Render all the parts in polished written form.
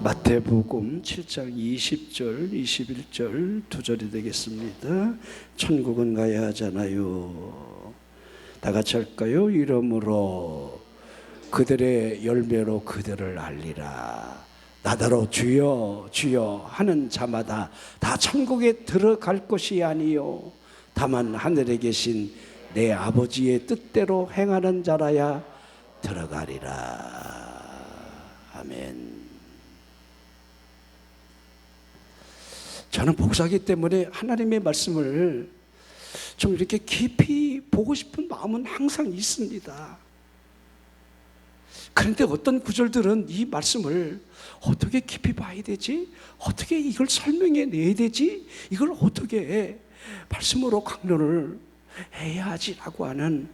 마태복음 7장 20절, 21절 두 절이 되겠습니다. 천국은 가야 하잖아요. 다 같이 할까요? 이러므로 그들의 열매로 그들을 알리라. 나더러 주여 주여 하는 자마다 다 천국에 들어갈 것이 아니요 다만 하늘에 계신 내 아버지의 뜻대로 행하는 자라야 들어가리라. 아멘. 저는 목사이기 때문에 하나님의 말씀을 좀 이렇게 깊이 보고 싶은 마음은 항상 있습니다. 그런데 어떤 구절들은 이 말씀을 어떻게 깊이 봐야 되지? 어떻게 이걸 설명해 내야 되지? 이걸 어떻게 말씀으로 강론을 해야 하지라고 하는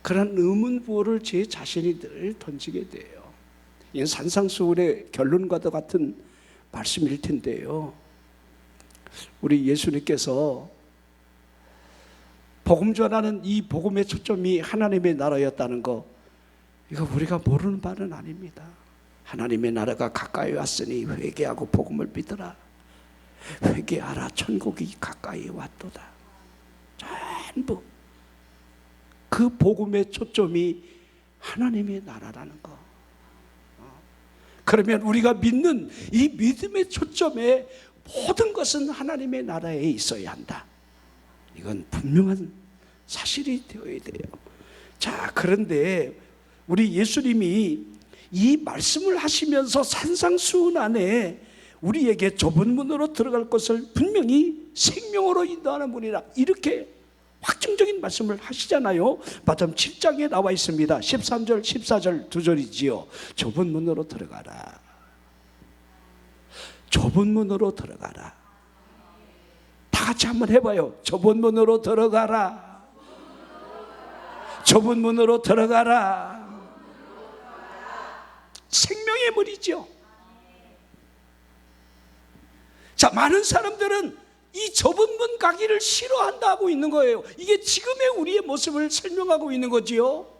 그런 의문부호를 제 자신이 늘 던지게 돼요. 이건 산상수훈의 결론과도 같은 말씀일 텐데요. 우리 예수님께서 복음 전하는 이 복음의 초점이 하나님의 나라였다는 거, 이거 우리가 모르는 바는 아닙니다. 하나님의 나라가 가까이 왔으니 회개하고 복음을 믿으라. 회개하라, 천국이 가까이 왔도다. 전부 그 복음의 초점이 하나님의 나라라는 거. 그러면 우리가 믿는 이 믿음의 초점에 모든 것은 하나님의 나라에 있어야 한다. 이건 분명한 사실이 되어야 돼요. 자, 그런데 우리 예수님이 이 말씀을 하시면서 산상수훈 안에 우리에게 좁은 문으로 들어갈 것을 분명히 생명으로 인도하는 분이라 이렇게 확정적인 말씀을 하시잖아요. 마태복음 7장에 나와 있습니다. 13절 14절 두 절이지요. 좁은 문으로 들어가라. 좁은 문으로 들어가라. 다 같이 한번 해봐요. 좁은 문으로 들어가라. 좁은 문으로 들어가라. 생명의 문이죠. 자, 많은 사람들은 이 좁은 문 가기를 싫어한다 하고 있는 거예요. 이게 지금의 우리의 모습을 설명하고 있는 거지요.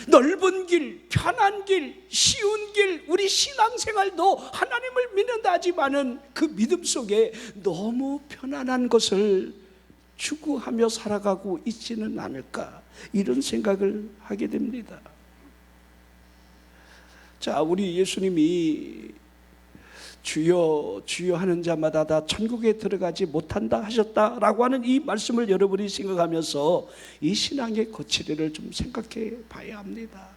넓은 길, 편한 길, 쉬운 길, 우리 신앙생활도 하나님을 믿는다 하지만은 그 믿음 속에 너무 편안한 것을 추구하며 살아가고 있지는 않을까, 이런 생각을 하게 됩니다. 자, 우리 예수님이 주여 주여 하는 자마다 다 천국에 들어가지 못한다 하셨다라고 하는 이 말씀을 여러분이 생각하면서 이 신앙의 거치대를 좀 생각해 봐야 합니다.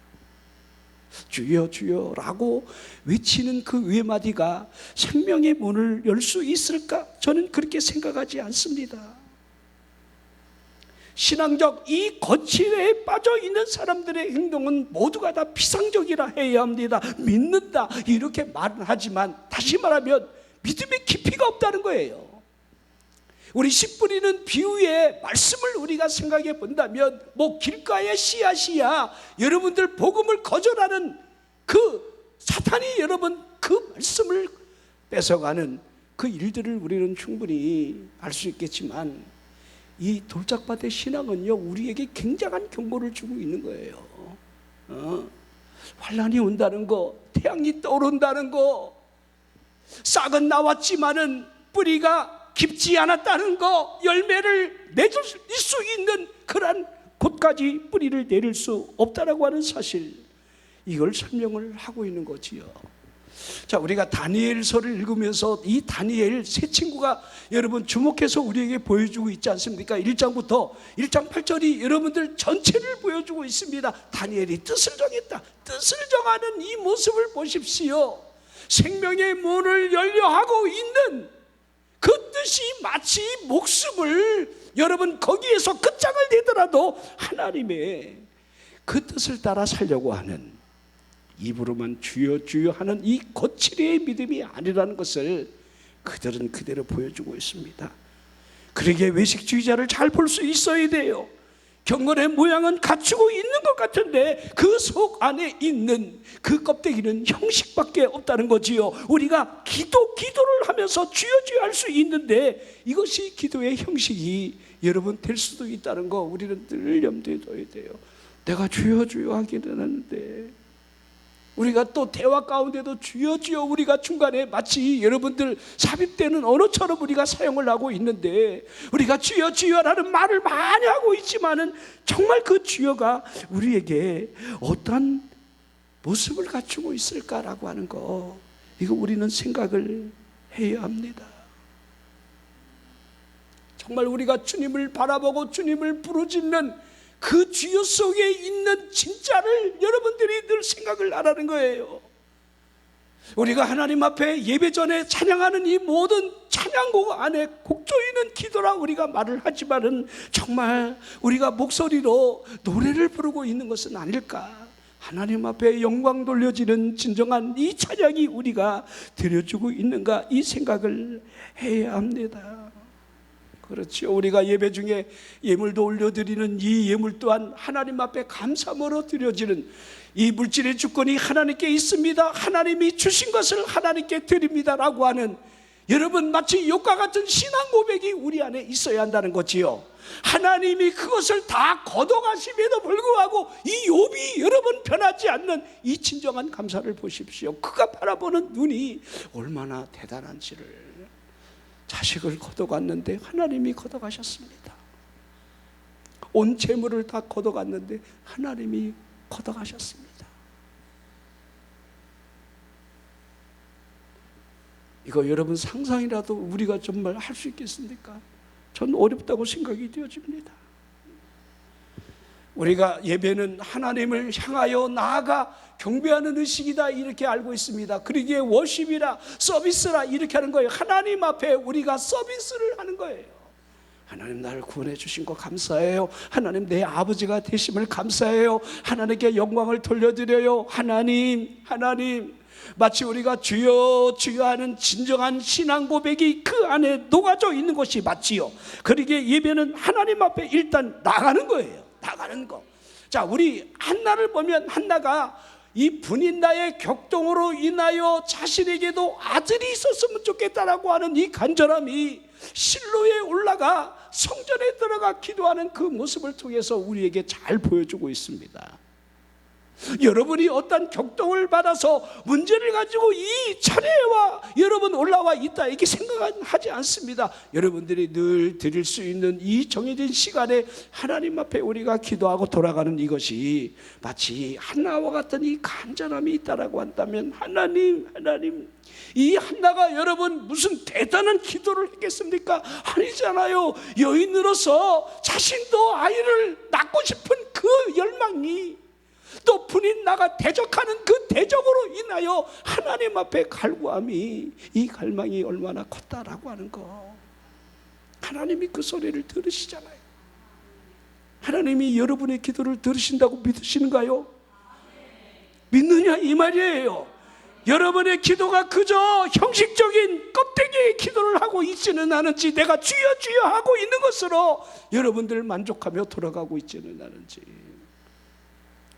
주여 주여라고 외치는 그 외마디가 생명의 문을 열 수 있을까? 저는 그렇게 생각하지 않습니다. 신앙적 이 거칠에 빠져 있는 사람들의 행동은 모두가 다 비상적이라 해야 합니다. 믿는다 이렇게 말은 하지만 다시 말하면 믿음의 깊이가 없다는 거예요. 우리 씨 뿌리는 비유의 말씀을 우리가 생각해 본다면 뭐 길가의 씨앗이야 여러분들 복음을 거절하는 그 사탄이 여러분 그 말씀을 뺏어가는 그 일들을 우리는 충분히 알 수 있겠지만 이 돌짝밭의 신앙은요 우리에게 굉장한 경고를 주고 있는 거예요. 환난이 온다는 거, 태양이 떠오른다는 거, 싹은 나왔지만은 뿌리가 깊지 않았다는 거, 열매를 맺을 수 있는 그러한 곳까지 뿌리를 내릴 수 없다라고 하는 사실, 이걸 설명을 하고 있는 거지요. 자, 우리가 다니엘서를 읽으면서 이 다니엘 세 친구가 여러분 주목해서 우리에게 보여주고 있지 않습니까? 1장부터 1장 8절이 여러분들 전체를 보여주고 있습니다. 다니엘이 뜻을 정했다. 뜻을 정하는 이 모습을 보십시오. 생명의 문을 열려 하고 있는 그 뜻이 마치 목숨을 여러분 거기에서 끝장을 내더라도 하나님의 그 뜻을 따라 살려고 하는, 입으로만 주여 주여 하는 이 거칠의 믿음이 아니라는 것을 그들은 그대로 보여주고 있습니다. 그러기에 외식주의자를 잘 볼 수 있어야 돼요. 경건의 모양은 갖추고 있는 것 같은데 그 속 안에 있는 그 껍데기는 형식밖에 없다는 거지요. 우리가 기도를 하면서 주여 주여 할 수 있는데 이것이 기도의 형식이 여러분 될 수도 있다는 거 우리는 늘 염두에 둬야 돼요. 내가 주여 주여 하기는 하는데 우리가 또 대화 가운데도 주여 주여 우리가 중간에 마치 여러분들 삽입되는 언어처럼 우리가 사용을 하고 있는데, 우리가 주여 주여라는 말을 많이 하고 있지만은 정말 그 주여가 우리에게 어떤 모습을 갖추고 있을까라고 하는 거, 이거 우리는 생각을 해야 합니다. 정말 우리가 주님을 바라보고 주님을 부르짖는 그 주여 속에 있는 진짜를 여러분들이 늘 생각을 하라는 거예요. 우리가 하나님 앞에 예배 전에 찬양하는 이 모든 찬양곡 안에 곡조이는 기도라 우리가 말을 하지만은 정말 우리가 목소리로 노래를 부르고 있는 것은 아닐까? 하나님 앞에 영광 돌려지는 진정한 이 찬양이 우리가 드려주고 있는가, 이 생각을 해야 합니다. 그렇죠. 우리가 예배 중에 예물도 올려드리는 이 예물 또한 하나님 앞에 감사함으로 드려지는, 이 물질의 주권이 하나님께 있습니다, 하나님이 주신 것을 하나님께 드립니다라고 하는, 여러분 마치 욥과 같은 신앙 고백이 우리 안에 있어야 한다는 거지요. 하나님이 그것을 다 걷어가심에도 불구하고 이 욥이 여러분 변하지 않는 이 진정한 감사를 보십시오. 그가 바라보는 눈이 얼마나 대단한지를. 자식을 걷어갔는데 하나님이 걷어가셨습니다. 온 재물을 다 걷어갔는데 하나님이 걷어가셨습니다. 이거 여러분 상상이라도 우리가 정말 할 수 있겠습니까? 전 어렵다고 생각이 되어집니다. 우리가 예배는 하나님을 향하여 나아가 경배하는 의식이다 이렇게 알고 있습니다. 그러기에 워십이라 서비스라 이렇게 하는 거예요. 하나님 앞에 우리가 서비스를 하는 거예요. 하나님 나를 구원해 주신 거 감사해요. 하나님 내 아버지가 되심을 감사해요. 하나님께 영광을 돌려드려요. 하나님 마치 우리가 주여 주여 하는 진정한 신앙 고백이 그 안에 녹아져 있는 것이 맞지요. 그러기에 예배는 하나님 앞에 일단 나가는 거예요. 나가는 거. 자, 우리 한나를 보면 한나가 이 분인나의 격동으로 인하여 자신에게도 아들이 있었으면 좋겠다라고 하는 이 간절함이 실로에 올라가 성전에 들어가 기도하는 그 모습을 통해서 우리에게 잘 보여주고 있습니다. 여러분이 어떤 격동을 받아서 문제를 가지고 이 자리에와 여러분 올라와 있다 이렇게 생각하지 않습니다. 여러분들이 늘 드릴 수 있는 이 정해진 시간에 하나님 앞에 우리가 기도하고 돌아가는 이것이 마치 한나와 같은 이 간절함이 있다라고 한다면, 하나님 이 한나가 여러분 무슨 대단한 기도를 했겠습니까? 아니잖아요. 여인으로서 자신도 아이를 낳고 싶은 그 열망이, 또 분인나가 대적하는 그 대적으로 인하여 하나님 앞에 갈구함이, 이 갈망이 얼마나 컸다라고 하는 거, 하나님이 그 소리를 들으시잖아요. 하나님이 여러분의 기도를 들으신다고 믿으시는가요? 믿느냐 이 말이에요. 여러분의 기도가 그저 형식적인 껍데기의 기도를 하고 있지는 않은지, 내가 주여 주여 하고 있는 것으로 여러분들 만족하며 돌아가고 있지는 않은지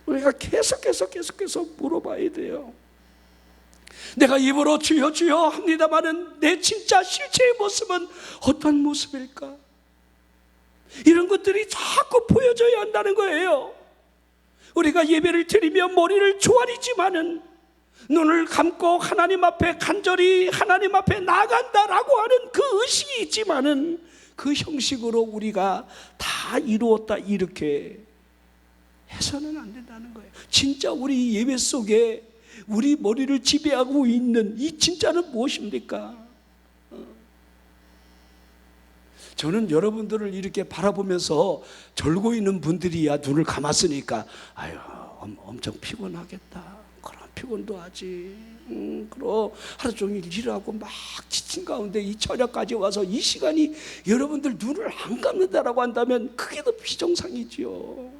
우리가 계속해서 물어봐야 돼요. 내가 입으로 주여 주여 합니다마는 내 진짜 실체의 모습은 어떤 모습일까? 이런 것들이 자꾸 보여져야 한다는 거예요. 우리가 예배를 드리며 머리를 조아리지만은 눈을 감고 하나님 앞에 간절히 하나님 앞에 나간다라고 하는 그 의식이 있지만은 그 형식으로 우리가 다 이루었다 이렇게 해서는 안 된다는 거예요. 진짜 우리 예배 속에 우리 머리를 지배하고 있는 이 진짜는 무엇입니까? 저는 여러분들을 이렇게 바라보면서 졸고 있는 분들이야 눈을 감았으니까 아유 엄청 피곤하겠다. 그럼 피곤도 하지. 그럼 하루 종일 일하고 막 지친 가운데 이 저녁까지 와서 이 시간이 여러분들 눈을 안 감는다라고 한다면 그게 더 비정상이지요.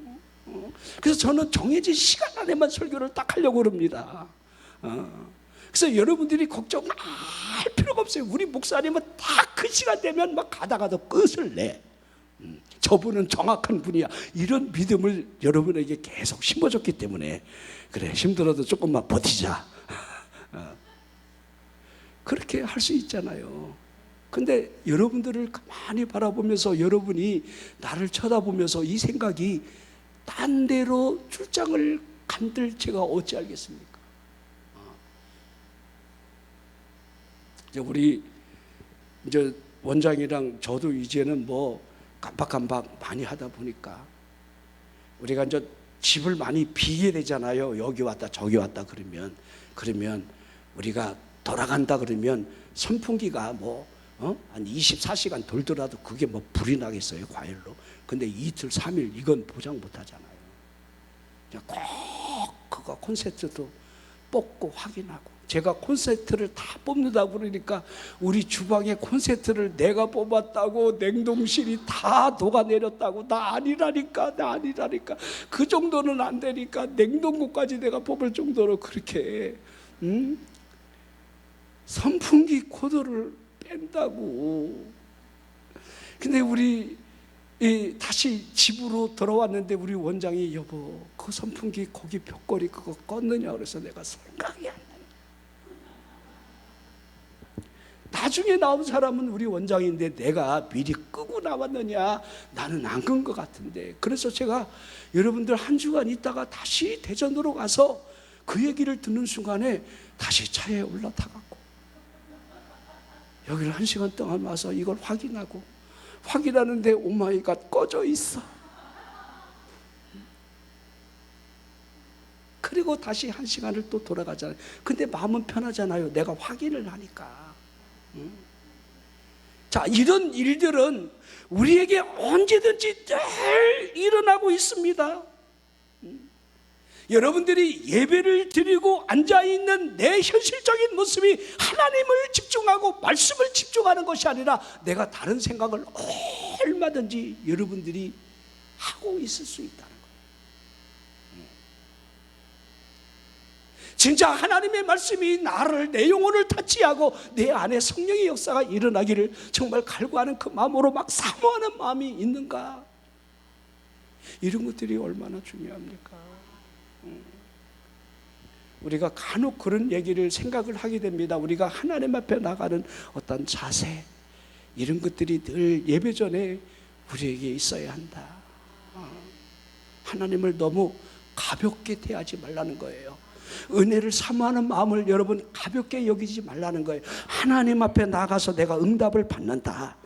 그래서 저는 정해진 시간 안에만 설교를 딱 하려고 합니다. 그래서 여러분들이 걱정할 필요가 없어요. 우리 목사님은 딱 그 시간 되면 막 가다가도 끝을 내. 저분은 정확한 분이야. 이런 믿음을 여러분에게 계속 심어줬기 때문에 그래 힘들어도 조금만 버티자. 그렇게 할 수 있잖아요. 근데 여러분들을 가만히 바라보면서 여러분이 나를 쳐다보면서 이 생각이 딴 데로 출장을 간들 제가 어찌 알겠습니까? 이제 우리 이제 원장이랑 저도 이제는 뭐 깜박깜박 많이 하다 보니까 우리가 이제 집을 많이 비게 되잖아요. 여기 왔다 저기 왔다 그러면 우리가 돌아간다 그러면 선풍기가 뭐 한 24시간 돌더라도 그게 뭐 불이 나겠어요, 과일로. 근데 이틀 3일 이건 보장 못 하잖아요. 그냥 꼭 그거 콘센트도 뽑고 확인하고. 제가 콘센트를 다 뽑는다고 그러니까 우리 주방에 콘센트를 내가 뽑았다고 냉동실이 다 녹아내렸다고. 나 아니라니까. 그 정도는 안 되니까 냉동고까지 내가 뽑을 정도로 그렇게 선풍기 코드를 뺀다고. 근데 우리 다시 집으로 돌아왔는데 우리 원장이 여보 그 선풍기 거기 벽걸이 그거 껐느냐 그래서 내가 생각이 안 나요. 나중에 나온 사람은 우리 원장인데 내가 미리 끄고 나왔느냐, 나는 안 끈 것 같은데. 그래서 제가 여러분들 한 주간 있다가 다시 대전으로 가서 그 얘기를 듣는 순간에 다시 차에 올라타갖고 여기를 1시간 동안 와서 이걸 확인하는데 오마이갓 꺼져 있어. 그리고 다시 1시간을 또 돌아가잖아요. 근데 마음은 편하잖아요. 내가 확인을 하니까. 자, 이런 일들은 우리에게 언제든지 늘 일어나고 있습니다. 여러분들이 예배를 드리고 앉아있는 내 현실적인 모습이 하나님을 집중하고 말씀을 집중하는 것이 아니라 내가 다른 생각을 얼마든지 여러분들이 하고 있을 수 있다는 거예요. 진짜 하나님의 말씀이 나를, 내 영혼을 타치하고 내 안에 성령의 역사가 일어나기를 정말 갈구하는 그 마음으로 막 사모하는 마음이 있는가? 이런 것들이 얼마나 중요합니까? 우리가 간혹 그런 얘기를 생각을 하게 됩니다. 우리가 하나님 앞에 나가는 어떤 자세, 이런 것들이 늘 예배 전에 우리에게 있어야 한다. 하나님을 너무 가볍게 대하지 말라는 거예요. 은혜를 사모하는 마음을 여러분 가볍게 여기지 말라는 거예요. 하나님 앞에 나가서 내가 응답을 받는다.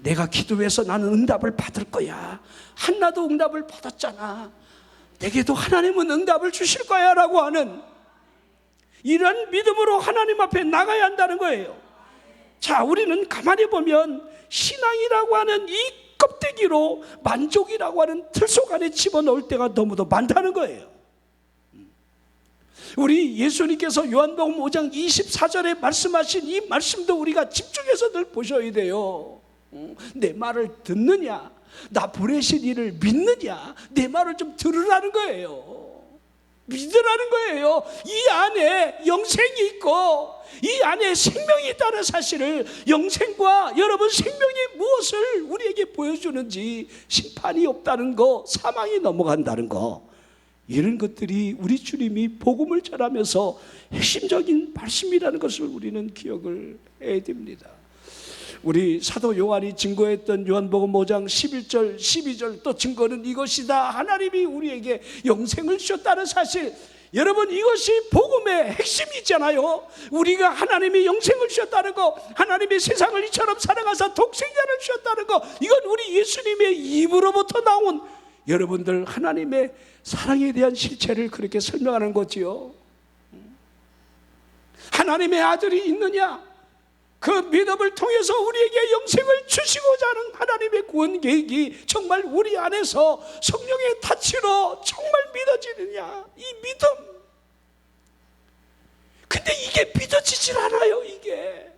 내가 기도해서 나는 응답을 받을 거야. 한나도 응답을 받았잖아. 내게도 하나님은 응답을 주실 거야 라고 하는 이런 믿음으로 하나님 앞에 나가야 한다는 거예요. 자, 우리는 가만히 보면 신앙이라고 하는 이 껍데기로 만족이라고 하는 틀 속 안에 집어넣을 때가 너무도 많다는 거예요. 우리 예수님께서 요한복음 5장 24절에 말씀하신 이 말씀도 우리가 집중해서 늘 보셔야 돼요. 내 말을 듣느냐, 나 보내신 이를 믿느냐, 내 말을 좀 들으라는 거예요. 믿으라는 거예요. 이 안에 영생이 있고 이 안에 생명이 있다는 사실을, 영생과 여러분 생명이 무엇을 우리에게 보여주는지, 심판이 없다는 거, 사망이 넘어간다는 거, 이런 것들이 우리 주님이 복음을 전하면서 핵심적인 말씀이라는 것을 우리는 기억을 해야 됩니다. 우리 사도 요한이 증거했던 요한복음 5장 11절 12절 또 증거는 이것이다. 하나님이 우리에게 영생을 주셨다는 사실. 여러분, 이것이 복음의 핵심이잖아요. 우리가 하나님이 영생을 주셨다는 거, 하나님이 세상을 이처럼 사랑하사 독생자를 주셨다는 거, 이건 우리 예수님의 입으로부터 나온 여러분들 하나님의 사랑에 대한 실체를 그렇게 설명하는 거지요. 하나님의 아들이 있느냐? 그 믿음을 통해서 우리에게 영생을 주시고자 하는 하나님의 구원 계획이 정말 우리 안에서 성령의 타치로 정말 믿어지느냐? 이 믿음. 근데 이게 믿어지질 않아요, 이게.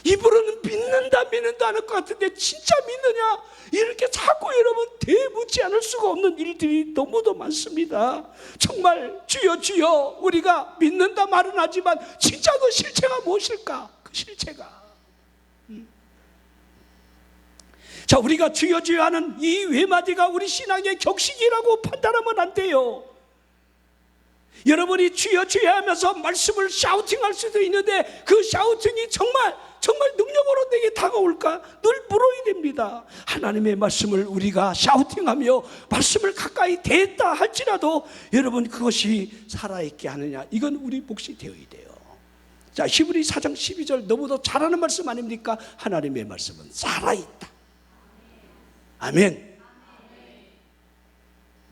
입으로는 믿는다 하는 것 같은데 진짜 믿느냐? 이렇게 자꾸 여러분 대묻지 않을 수가 없는 일들이 너무도 많습니다. 정말 주여 주여 우리가 믿는다 말은 하지만 진짜 그 실체가 무엇일까? 그 실체가. 자, 우리가 주여 주여 하는 이 외마디가 우리 신앙의 격식이라고 판단하면 안 돼요. 여러분이 주여 주여 하면서 말씀을 샤우팅할 수도 있는데 그 샤우팅이 정말 능력으로 내게 다가올까? 늘 물어야 됩니다. 하나님의 말씀을 우리가 샤우팅하며 말씀을 가까이 대했다 할지라도 여러분 그것이 살아있게 하느냐, 이건 우리 몫이 되어야 돼요. 자, 히브리 4장 12절 너무도 잘 아는 말씀 아닙니까? 하나님의 말씀은 살아있다. 아멘.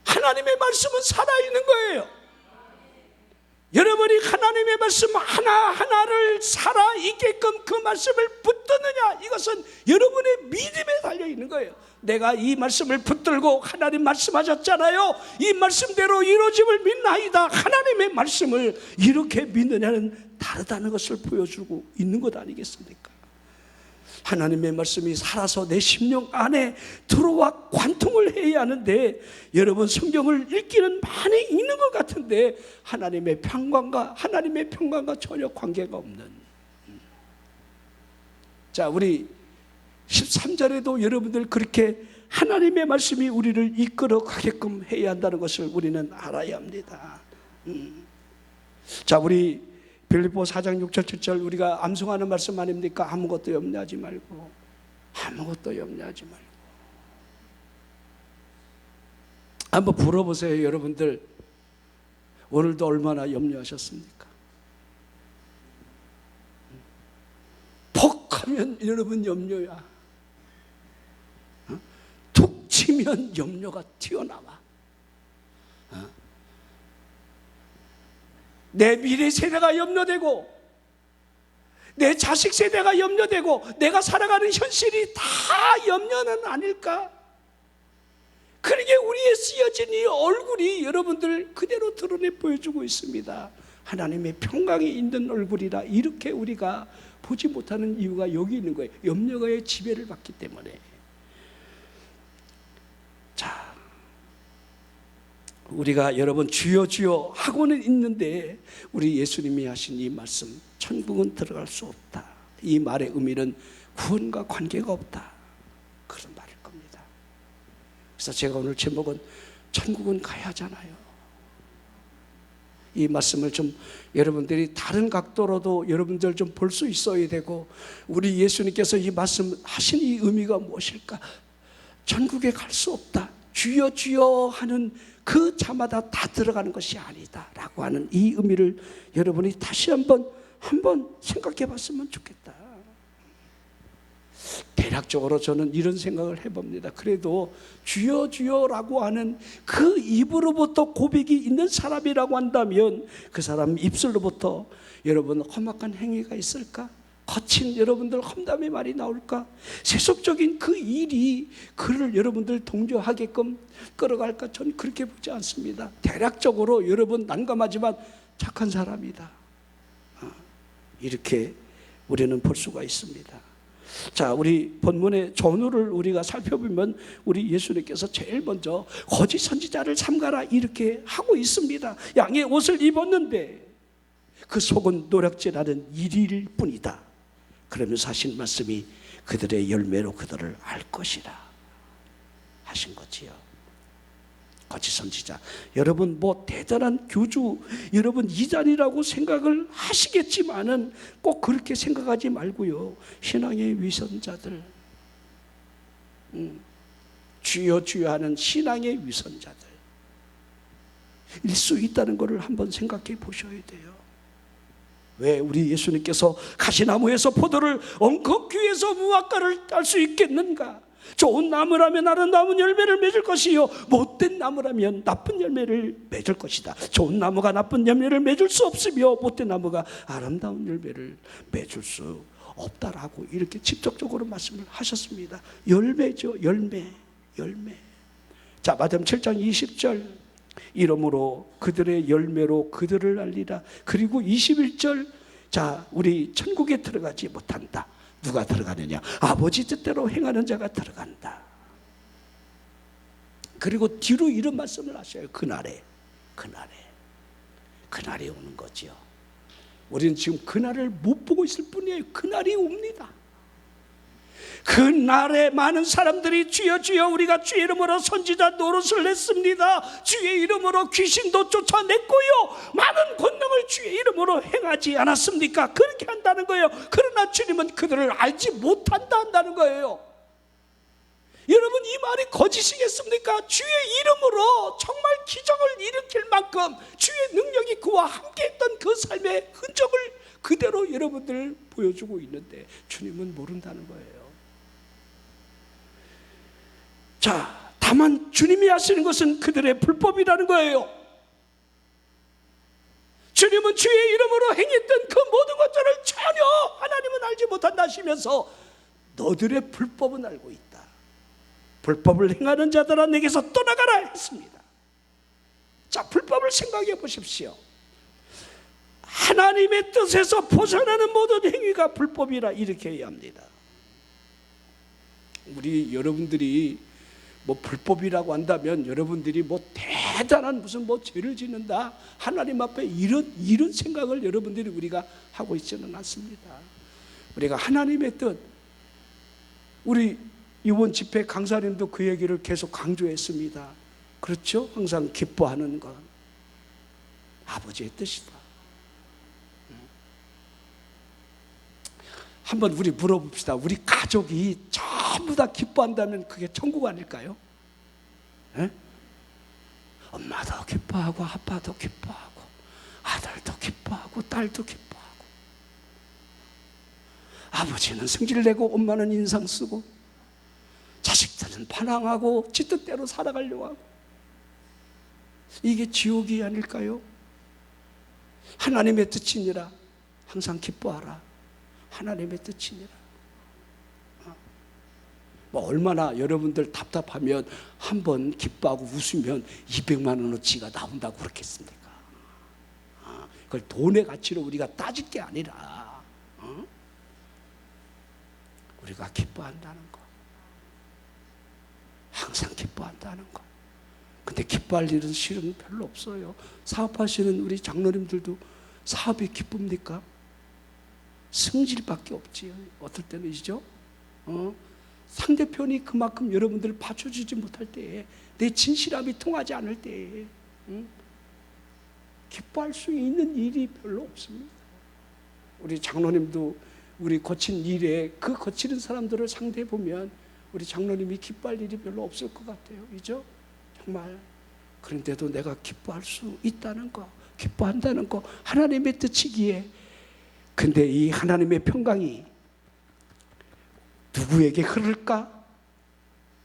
하나님의 말씀은 살아있는 거예요. 여러분이 하나님의 말씀 하나하나를 살아있게끔 그 말씀을 붙드느냐, 이것은 여러분의 믿음에 달려있는 거예요. 내가 이 말씀을 붙들고 하나님 말씀하셨잖아요, 이 말씀대로 이루어짐을 믿나이다. 하나님의 말씀을 이렇게 믿느냐는 다르다는 것을 보여주고 있는 것 아니겠습니까? 하나님의 말씀이 살아서 내 심령 안에 들어와 관통을 해야 하는데, 여러분 성경을 읽기는 많이 읽는 것 같은데 하나님의 평강과 전혀 관계가 없는. 자, 우리 13절에도 여러분들 그렇게 하나님의 말씀이 우리를 이끌어 가게끔 해야 한다는 것을 우리는 알아야 합니다. 자, 우리 빌립보 4장 6절 7절 우리가 암송하는 말씀 아닙니까? 아무것도 염려하지 말고, 아무것도 염려하지 말고. 한번 물어보세요. 여러분들 오늘도 얼마나 염려하셨습니까? 퍽 하면 여러분 염려야, 툭 치면 염려가 튀어나와. 내 미래 세대가 염려되고, 내 자식 세대가 염려되고, 내가 살아가는 현실이 다 염려는 아닐까? 그러게 우리의 쓰여진 이 얼굴이 여러분들 그대로 드러내 보여주고 있습니다. 하나님의 평강이 있는 얼굴이라 이렇게 우리가 보지 못하는 이유가 여기 있는 거예요. 염려의 지배를 받기 때문에. 자, 우리가 여러분 주여 주여 하고는 있는데 우리 예수님이 하신 이 말씀, 천국은 들어갈 수 없다, 이 말의 의미는 구원과 관계가 없다, 그런 말일 겁니다. 그래서 제가 오늘 제목은 천국은 가야 하잖아요. 이 말씀을 좀 여러분들이 다른 각도로도 여러분들 좀 볼 수 있어야 되고, 우리 예수님께서 이 말씀 하신 이 의미가 무엇일까? 천국에 갈 수 없다, 주여 주여 하는 그 자마다 다 들어가는 것이 아니다 라고 하는 이 의미를 여러분이 다시 한번 생각해 봤으면 좋겠다. 대략적으로 저는 이런 생각을 해봅니다. 그래도 주여 주여라고 하는 그 입으로부터 고백이 있는 사람이라고 한다면 그 사람 입술로부터 여러분 험악한 행위가 있을까? 거친 여러분들 험담의 말이 나올까? 세속적인 그 일이 그를 여러분들 동조하게끔 끌어갈까? 저는 그렇게 보지 않습니다. 대략적으로 여러분 난감하지만 착한 사람이다, 이렇게 우리는 볼 수가 있습니다. 자, 우리 본문의 전후를 우리가 살펴보면 우리 예수님께서 제일 먼저 거짓 선지자를 삼가라 이렇게 하고 있습니다. 양의 옷을 입었는데 그 속은 노략질하는 일일 뿐이다. 그러면서 하신 말씀이 그들의 열매로 그들을 알 것이라 하신 거지요. 거짓 선지자, 여러분 뭐 대단한 교주, 여러분 이단이라고 생각을 하시겠지만은 꼭 그렇게 생각하지 말고요, 신앙의 위선자들, 주여 주여 하는 신앙의 위선자들 일 수 있다는 것을 한번 생각해 보셔야 돼요. 왜 우리 예수님께서 가시나무에서 포도를 엉겅퀴에서 무화과를 딸 수 있겠는가? 좋은 나무라면 아름다운 열매를 맺을 것이요, 못된 나무라면 나쁜 열매를 맺을 것이다. 좋은 나무가 나쁜 열매를 맺을 수 없으며 못된 나무가 아름다운 열매를 맺을 수 없다라고 이렇게 직접적으로 말씀을 하셨습니다. 열매죠, 열매. 자, 마태복음 7장 20절 이러므로 그들의 열매로 그들을 알리라. 그리고 21절, 자, 우리 천국에 들어가지 못한다. 누가 들어가느냐? 아버지 뜻대로 행하는 자가 들어간다. 그리고 뒤로 이런 말씀을 하셔요. 그날에 오는 거죠. 우리는 지금 그날을 못 보고 있을 뿐이에요. 그날이 옵니다. 그날에 많은 사람들이 주여 주여 우리가 주의 이름으로 선지자 노릇을 했습니다, 주의 이름으로 귀신도 쫓아냈고요, 많은 권능을 주의 이름으로 행하지 않았습니까? 그렇게 한다는 거예요. 그러나 주님은 그들을 알지 못한다 한다는 거예요. 여러분, 이 말이 거짓이겠습니까? 주의 이름으로 정말 기적을 일으킬 만큼 주의 능력이 그와 함께 했던 그 삶의 흔적을 그대로 여러분들 보여주고 있는데 주님은 모른다는 거예요. 자, 다만 주님이 하시는 것은 그들의 불법이라는 거예요. 주님은 주의 이름으로 행했던 그 모든 것들을 전혀 하나님은 알지 못한다 하시면서 너들의 불법은 알고 있다. 불법을 행하는 자들아 내게서 떠나가라 했습니다. 자, 불법을 생각해 보십시오. 하나님의 뜻에서 벗어나는 모든 행위가 불법이라 이렇게 해야 합니다. 우리 여러분들이 뭐 불법이라고 한다면 여러분들이 뭐 대단한 무슨 뭐 죄를 짓는다 하나님 앞에 이런 생각을 여러분들이 우리가 하고 있지는 않습니다. 우리가 하나님의 뜻, 우리 이번 집회 강사님도 그 얘기를 계속 강조했습니다. 그렇죠? 항상 기뻐하는 것 아버지의 뜻이다. 한번 우리 물어봅시다. 우리 가족이 전부 다 기뻐한다면 그게 천국 아닐까요? 에? 엄마도 기뻐하고 아빠도 기뻐하고 아들도 기뻐하고 딸도 기뻐하고 아버지는 성질내고 엄마는 인상 쓰고 자식들은 반항하고 지 뜻대로 살아가려고 하고 이게 지옥이 아닐까요? 하나님의 뜻이니라 항상 기뻐하라. 하나님의 뜻이니라. 뭐 얼마나 여러분들 답답하면 한번 기뻐하고 웃으면 200만 원어치가 나온다고 그렇겠습니까? 그걸 돈의 가치로 우리가 따질 게 아니라 우리가 기뻐한다는 거, 항상 기뻐한다는 거. 근데 기뻐할 일은 실은 별로 없어요. 사업하시는 우리 장로님들도 사업이 기쁩니까? 승질밖에 없지요. 어떨 때는이죠. 상대편이 그만큼 여러분들을 받쳐주지 못할 때에, 내 진실함이 통하지 않을 때에 기뻐할 수 있는 일이 별로 없습니다. 우리 장로님도 우리 거친 일에 그 거치는 사람들을 상대해 보면 우리 장로님이 기뻐할 일이 별로 없을 것 같아요. 그죠? 정말. 그런데도 내가 기뻐할 수 있다는 거, 기뻐한다는 거 하나님의 뜻이기에. 근데 이 하나님의 평강이 누구에게 흐를까?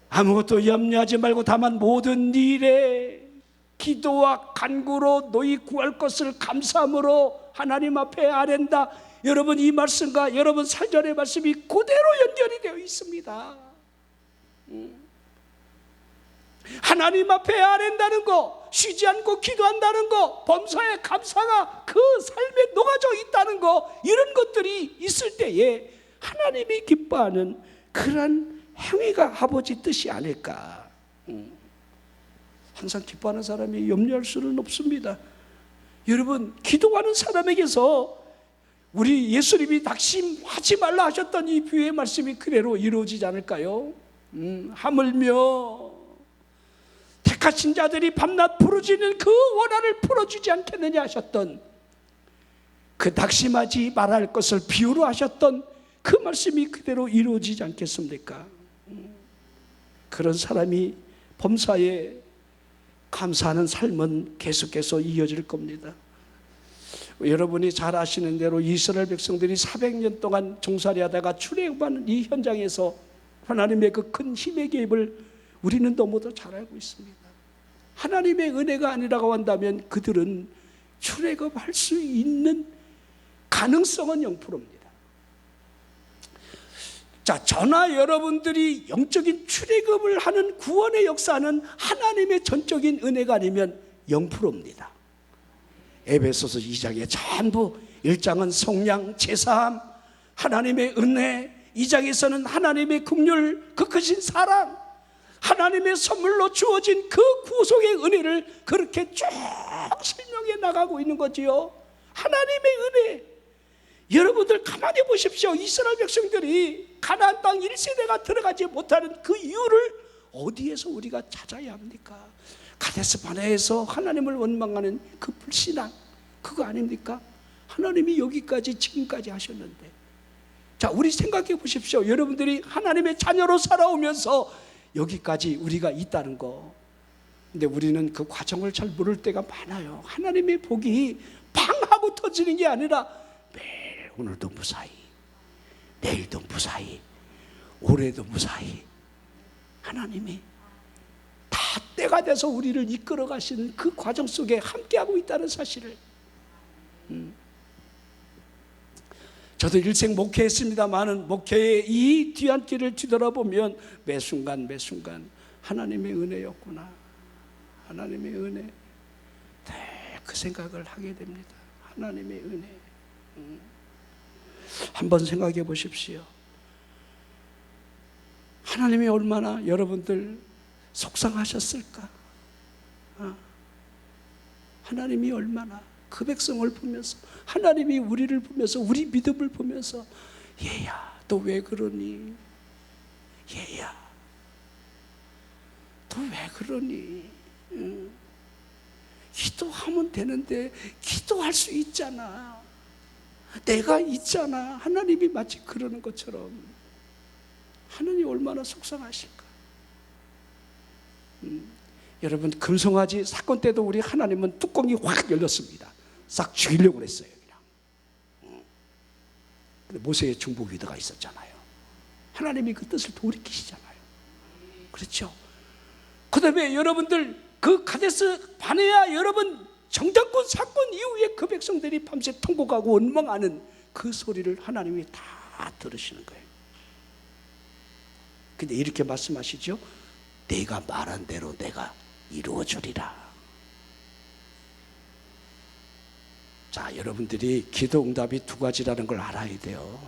아무것도 염려하지 말고 다만 모든 일에 기도와 간구로 너희 구할 것을 감사함으로 하나님 앞에 아랜다. 여러분, 이 말씀과 여러분 사절의 말씀이 그대로 연결이 되어 있습니다. 하나님 앞에 아랜다는 거, 쉬지 않고 기도한다는 거, 범사의 감사가 그 삶에 녹아져 있다는 거, 이런 것들이 있을 때에 하나님이 기뻐하는 그런 행위가 아버지 뜻이 아닐까. 항상 기뻐하는 사람이 염려할 수는 없습니다. 여러분, 기도하는 사람에게서 우리 예수님이 낙심하지 말라 하셨던 이 비유의 말씀이 그대로 이루어지지 않을까요? 하물며 택하신 자들이 밤낮 부르짖는 그 원한을 풀어주지 않겠느냐 하셨던, 그 낙심하지 말아야 할 것을 비유로 하셨던 그 말씀이 그대로 이루어지지 않겠습니까? 그런 사람이 범사에 감사하는 삶은 계속해서 이어질 겁니다. 여러분이 잘 아시는 대로 이스라엘 백성들이 400년 동안 종살이 하다가 출애굽하는 이 현장에서 하나님의 그 큰 힘의 개입을 우리는 너무도 잘 알고 있습니다. 하나님의 은혜가 아니라고 한다면 그들은 출애굽할 수 있는 가능성은 0%입니다. 자, 저나 여러분들이 영적인 출애굽을 하는 구원의 역사는 하나님의 전적인 은혜가 아니면 0%입니다. 에베소서 2장에 전부 1장은 속량, 제사함, 하나님의 은혜, 2장에서는 하나님의 긍휼, 그 크신 사랑, 하나님의 선물로 주어진 그 구속의 은혜를 그렇게 쭉 설명해 나가고 있는 거지요. 하나님의 은혜. 여러분들 가만히 보십시오. 이스라엘 백성들이 가나안 땅 1세대가 들어가지 못하는 그 이유를 어디에서 우리가 찾아야 합니까? 가데스 바네에서 하나님을 원망하는 그 불신앙, 그거 아닙니까? 하나님이 여기까지 지금까지 하셨는데, 자, 우리 생각해 보십시오. 여러분들이 하나님의 자녀로 살아오면서 여기까지 우리가 있다는 거. 근데 우리는 그 과정을 잘 모를 때가 많아요. 하나님의 복이 팡 하고 터지는 게 아니라 오늘도 무사히, 내일도 무사히, 올해도 무사히 하나님이 다 때가 돼서 우리를 이끌어 가시는 그 과정 속에 함께하고 있다는 사실을, 저도 일생 목회했습니다마는 목회의 이 뒤안길을 뒤돌아보면 매 순간 하나님의 은혜였구나, 하나님의 은혜, 네, 그 생각을 하게 됩니다. 하나님의 은혜. 한번 생각해 보십시오. 하나님이 얼마나 여러분들 속상하셨을까? 하나님이 얼마나 그 백성을 보면서, 하나님이 우리를 보면서, 우리 믿음을 보면서, 얘야 너 왜 그러니? 얘야 너 왜 그러니? 기도하면 되는데 기도할 수 있잖아, 내가 있잖아. 하나님이 마치 그러는 것처럼 하나님 얼마나 속상하실까? 여러분, 금송아지 사건 때도 우리 하나님은 뚜껑이 확 열렸습니다. 싹 죽이려고 그랬어요. 그냥. 근데 모세의 중보 기도가 있었잖아요. 하나님이 그 뜻을 돌이키시잖아요. 그렇죠? 그 다음에 여러분들 그 가데스 바네아 여러분 정탐꾼 사건 이후에 그 백성들이 밤새 통곡하고 원망하는 그 소리를 하나님이 다 들으시는 거예요. 근데 이렇게 말씀하시죠. 내가 말한 대로 내가 이루어 주리라. 자, 여러분들이 기도 응답이 두 가지라는 걸 알아야 돼요.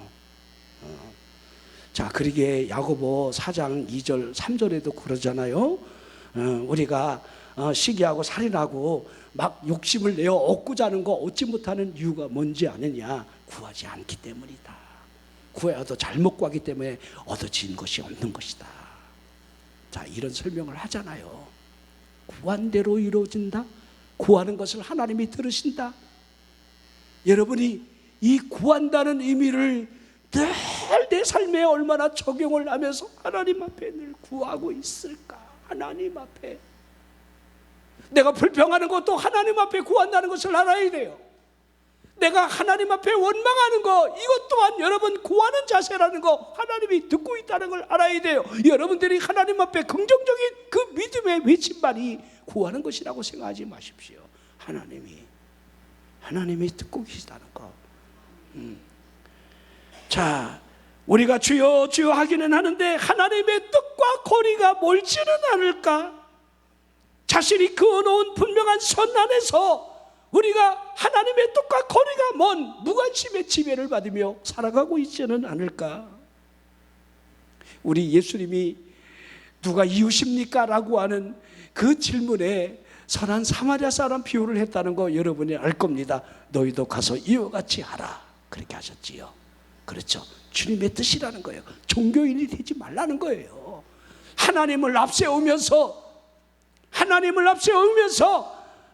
자, 그러기에 야고보 4장 2절 3절에도 그러잖아요. 우리가 시기하고 살인하고 막 욕심을 내어 얻고자 하는 거 얻지 못하는 이유가 뭔지 아느냐? 구하지 않기 때문이다. 구해도 잘못 구하기 때문에 얻어진 것이 없는 것이다. 자, 이런 설명을 하잖아요. 구한 대로 이루어진다. 구하는 것을 하나님이 들으신다. 여러분이 이 구한다는 의미를 늘 내 삶에 얼마나 적용을 하면서 하나님 앞에 늘 구하고 있을까? 하나님 앞에 내가 불평하는 것도 하나님 앞에 구한다는 것을 알아야 돼요. 내가 하나님 앞에 원망하는 거, 이것 또한 여러분 구하는 자세라는 거 하나님이 듣고 있다는 걸 알아야 돼요. 여러분들이 하나님 앞에 긍정적인 그 믿음의 외침만이 구하는 것이라고 생각하지 마십시오. 하나님이 듣고 계시다는 거. 자, 우리가 주여 주여 하기는 하는데 하나님의 뜻과 거리가 멀지는 않을까? 자신이 그어놓은 분명한 선 안에서 우리가 하나님의 뜻과 거리가 먼 무관심의 지배를 받으며 살아가고 있지는 않을까? 우리 예수님이 누가 이웃입니까? 라고 하는 그 질문에 선한 사마리아 사람 비유를 했다는 거 여러분이 알 겁니다. 너희도 가서 이와 같이 하라, 그렇게 하셨지요. 그렇죠? 주님의 뜻이라는 거예요. 종교인이 되지 말라는 거예요. 하나님을 앞세우면서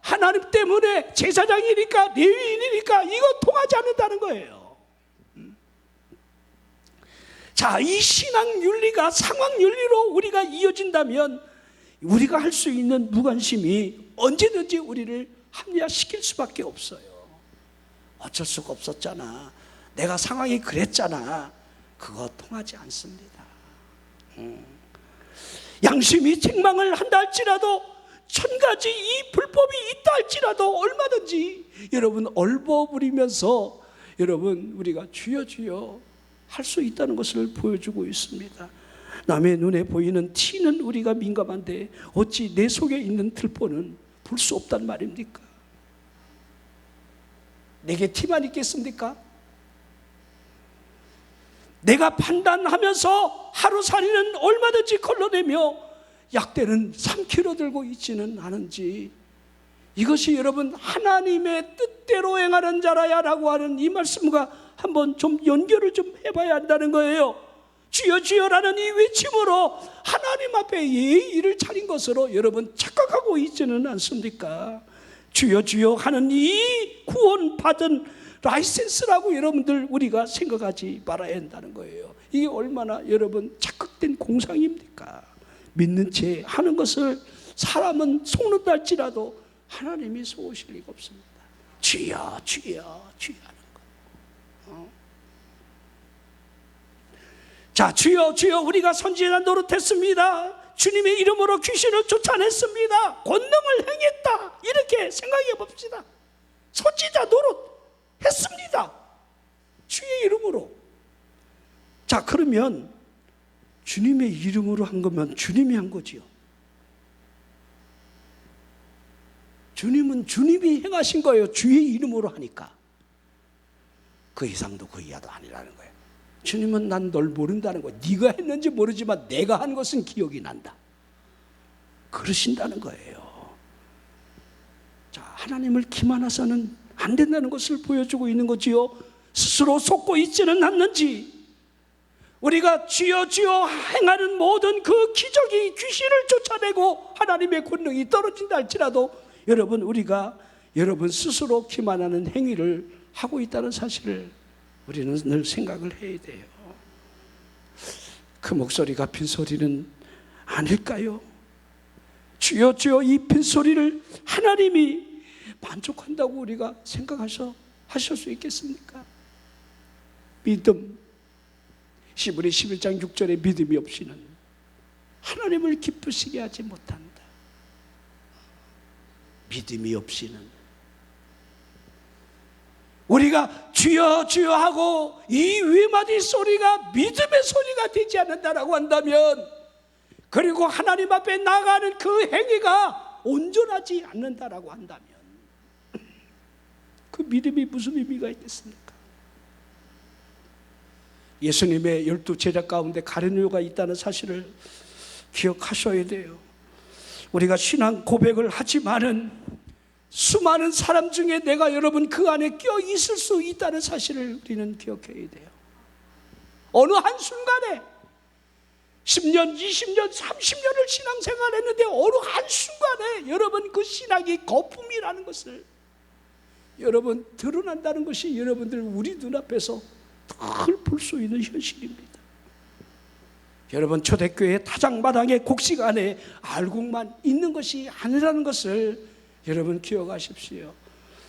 하나님 때문에 제사장이니까 레위인이니까 이거 통하지 않는다는 거예요. 자, 이 신앙 윤리가 상황 윤리로 우리가 이어진다면 우리가 할 수 있는 무관심이 언제든지 우리를 합리화시킬 수밖에 없어요. 어쩔 수가 없었잖아, 내가 상황이 그랬잖아, 그거 통하지 않습니다. 양심이 책망을 한다 할지라도, 1000가지 이 불법이 있다 할지라도 얼마든지 여러분 얼버무리면서 여러분 우리가 주여 주여 할 수 있다는 것을 보여주고 있습니다. 남의 눈에 보이는 티는 우리가 민감한데 어찌 내 속에 있는 들보는 볼 수 없단 말입니까? 내게 티만 있겠습니까? 내가 판단하면서 하루살이는 얼마든지 걸러내며 약대는 3kg 들고 있지는 않은지, 이것이 여러분 하나님의 뜻대로 행하는 자라야 라고 하는 이 말씀과 한번 좀 연결을 좀 해봐야 한다는 거예요. 주여 주여라는 이 외침으로 하나님 앞에 예의를 차린 것으로 여러분 착각하고 있지는 않습니까? 주여 주여 하는 이 구원받은 라이센스라고 여러분들 우리가 생각하지 말아야 한다는 거예요. 이게 얼마나 여러분 착각된 공상입니까? 믿는 채 하는 것을 사람은 속는다 할지라도 하나님이 속으실 리가 없습니다. 주여 주여 주여 하는 거. 자, 주여 주여 우리가 선지자 노릇했습니다. 주님의 이름으로 귀신을 쫓아냈습니다. 권능을 행했다. 이렇게 생각해 봅시다. 선지자 노릇했습니다. 주의 이름으로. 자, 그러면 주님의 이름으로 한 거면 주님이 한 거지요. 주님은 주님이 행하신 거예요. 주의 이름으로 하니까. 그 이상도 그 이하도 아니라는 거예요. 주님은 난 널 모른다는 거예요. 네가 했는지 모르지만 내가 한 것은 기억이 난다. 그러신다는 거예요. 자, 하나님을 기만해서는 안 된다는 것을 보여주고 있는 거지요. 스스로 속고 있지는 않는지, 우리가 주여 주여 행하는 모든 그 기적이 귀신을 쫓아내고 하나님의 권능이 떨어진다 할지라도 여러분, 우리가 여러분 스스로 기만하는 행위를 하고 있다는 사실을 우리는 늘 생각을 해야 돼요. 그 목소리가 빈소리는 아닐까요? 주여 주여 이 빈소리를 하나님이 만족한다고 우리가 하실 수 있겠습니까? 믿음, 시브리 11장 6절에 믿음이 없이는 하나님을 기쁘시게 하지 못한다. 믿음이 없이는 우리가 주여 주여 하고 이 외마디 소리가 믿음의 소리가 되지 않는다라고 한다면, 그리고 하나님 앞에 나가는 그 행위가 온전하지 않는다라고 한다면 그 믿음이 무슨 의미가 있겠습니까? 예수님의 12 제자 가운데 가룟유다가 있다는 사실을 기억하셔야 돼요. 우리가 신앙 고백을 하지만은 수많은 사람 중에 내가 여러분 그 안에 껴 있을 수 있다는 사실을 우리는 기억해야 돼요. 어느 한순간에 10년, 20년, 30년을 신앙생활했는데 어느 한순간에 여러분 그 신앙이 거품이라는 것을 여러분 드러난다는 것이 여러분들 우리 눈앞에서 늘 볼 수 있는 현실입니다. 여러분 초대교회 타작마당의 곡식 안에 알곡만 있는 것이 아니라는 것을 여러분 기억하십시오.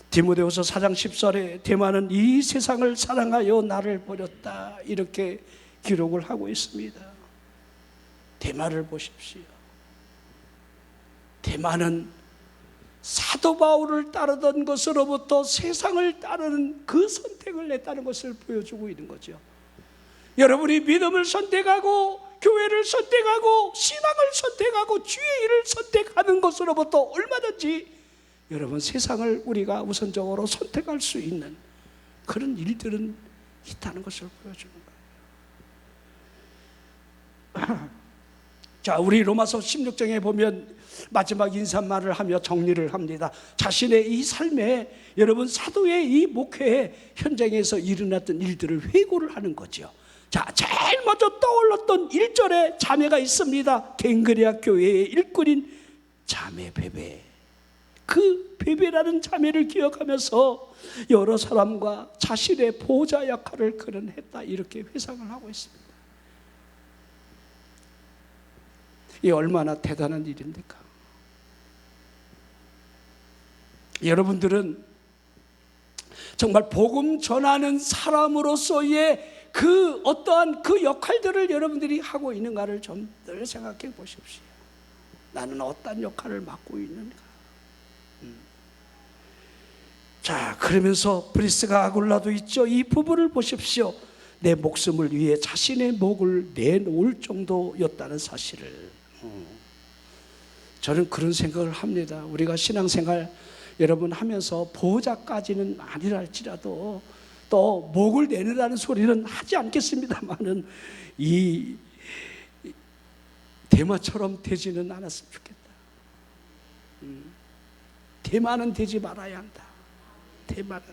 디모데후서 4장 10절에 대만은 이 세상을 사랑하여 나를 버렸다, 이렇게 기록을 하고 있습니다. 대만을 보십시오. 대만은 사도 바울을 따르던 것으로부터 세상을 따르는 그 선택을 했다는 것을 보여주고 있는 거죠. 여러분이 믿음을 선택하고 교회를 선택하고 신앙을 선택하고 주의 일을 선택하는 것으로부터 얼마든지 여러분 세상을 우리가 우선적으로 선택할 수 있는 그런 일들은 있다는 것을 보여주는 거예요. 자, 우리 로마서 16장에 보면 마지막 인사말을 하며 정리를 합니다. 자신의 이 삶에 여러분 사도의 이 목회의 현장에서 일어났던 일들을 회고를 하는 거죠. 자, 제일 먼저 떠올랐던 1절에 자매가 있습니다. 갱그레아 교회의 일꾼인 자매 베베. 그 베베라는 자매를 기억하면서 여러 사람과 자신의 보호자 역할을 그는 했다, 이렇게 회상을 하고 있습니다. 이 얼마나 대단한 일입니까? 여러분들은 정말 복음 전하는 사람으로서의 그 어떠한 그 역할들을 여러분들이 하고 있는가를 좀 늘 생각해 보십시오. 나는 어떤 역할을 맡고 있는가? 자, 그러면서 브리스가 아굴라도 있죠. 이 부분을 보십시오. 내 목숨을 위해 자신의 목을 내놓을 정도였다는 사실을 저는 그런 생각을 합니다. 우리가 신앙생활 여러분 하면서 보호자까지는 아니라 할지라도 또 목을 내놓으라는 소리는 하지 않겠습니다만은 이 대마처럼 되지는 않았으면 좋겠다. 대마는 되지 말아야 한다. 대마는.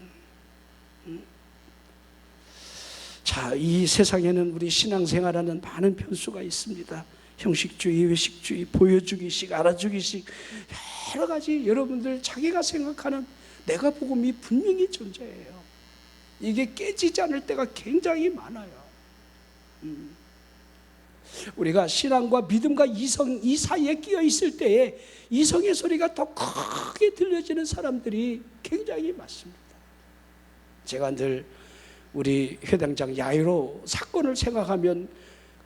자, 이 세상에는 우리 신앙생활하는 많은 변수가 있습니다. 형식주의, 외식주의, 보여주기식, 알아주기식, 여러 가지 여러분들 자기가 생각하는 내가 복음이 분명히 존재해요. 이게 깨지지 않을 때가 굉장히 많아요. 우리가 신앙과 믿음과 이성 이 사이에 끼어 있을 때에 이성의 소리가 더 크게 들려지는 사람들이 굉장히 많습니다. 제가 늘 우리 회당장 야이로 사건을 생각하면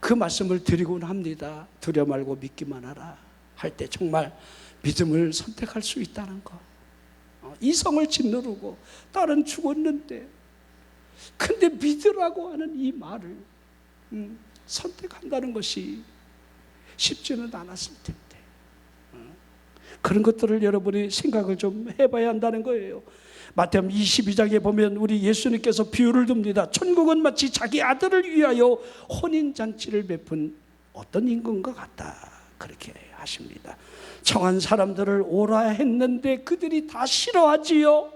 그 말씀을 드리곤 합니다. 두려 말고 믿기만 하라 할 때 정말 믿음을 선택할 수 있다는 거. 이성을 짓누르고 딸은 죽었는데 근데 믿으라고 하는 이 말을 선택한다는 것이 쉽지는 않았을 텐데, 그런 것들을 여러분이 생각을 좀 해봐야 한다는 거예요. 마태복음 22장에 보면 우리 예수님께서 비유를 듭니다. 천국은 마치 자기 아들을 위하여 혼인잔치를 베푼 어떤 임금과 같다, 그렇게 하십니다. 청한 사람들을 오라 했는데 그들이 다 싫어하지요.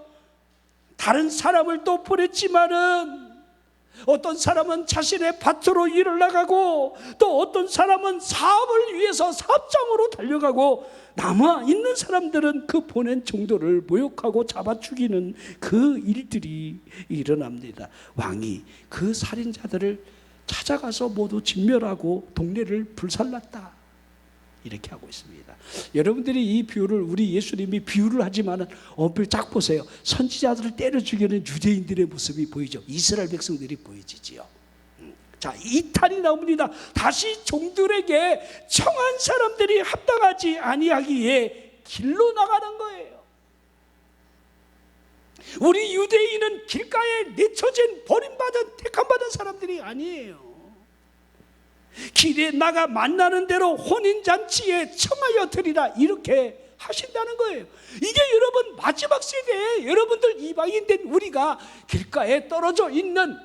다른 사람을 또 보냈지만은 어떤 사람은 자신의 밭으로 일을 나가고 또 어떤 사람은 사업을 위해서 사업장으로 달려가고 남아있는 사람들은 그 보낸 종들을 모욕하고 잡아 죽이는 그 일들이 일어납니다. 왕이 그 살인자들을 찾아가서 모두 진멸하고 동네를 불살랐다, 이렇게 하고 있습니다. 여러분들이 이 비유를, 우리 예수님이 비유를 하지만 엄필 쫙 보세요. 선지자들을 때려 죽이는 유대인들의 모습이 보이죠. 이스라엘 백성들이 보이지요. 자, 이탈이 나옵니다. 다시 종들에게 청한 사람들이 합당하지 아니하기에 길로 나가는 거예요. 우리 유대인은 길가에 내쳐진 버림받은 택함받은 사람들이 아니에요. 길에 나가 만나는 대로 혼인잔치에 청하여 드리라, 이렇게 하신다는 거예요. 이게 여러분 마지막 세대에 여러분들 이방인 된 우리가 길가에 떨어져 있는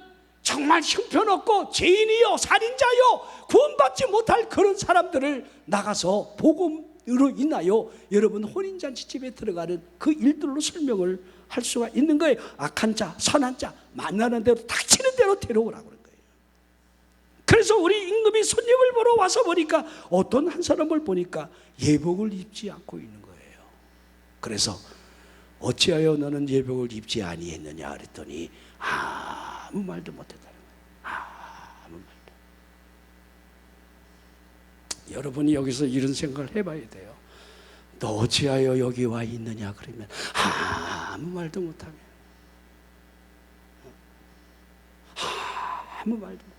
정말 형편없고 죄인이요 살인자요 구원받지 못할 그런 사람들을 나가서 복음으로 인하여 여러분 혼인잔치집에 들어가는 그 일들로 설명을 할 수가 있는 거예요. 악한 자 선한 자 만나는 대로 닥치는 대로 데려오라고 그런 거예요. 그래서 우리 임금이 손님을 보러 와서 보니까 어떤 한 사람을 보니까 예복을 입지 않고 있는 거예요. 그래서 어찌하여 너는 예복을 입지 아니했느냐 그랬더니 아무 말도 못했다는 거예요. 아무 말도. 여러분이 여기서 이런 생각을 해봐야 돼요. 너 어찌하여 여기 와 있느냐 그러면 아무 말도 못하면, 아무 말도 못하면.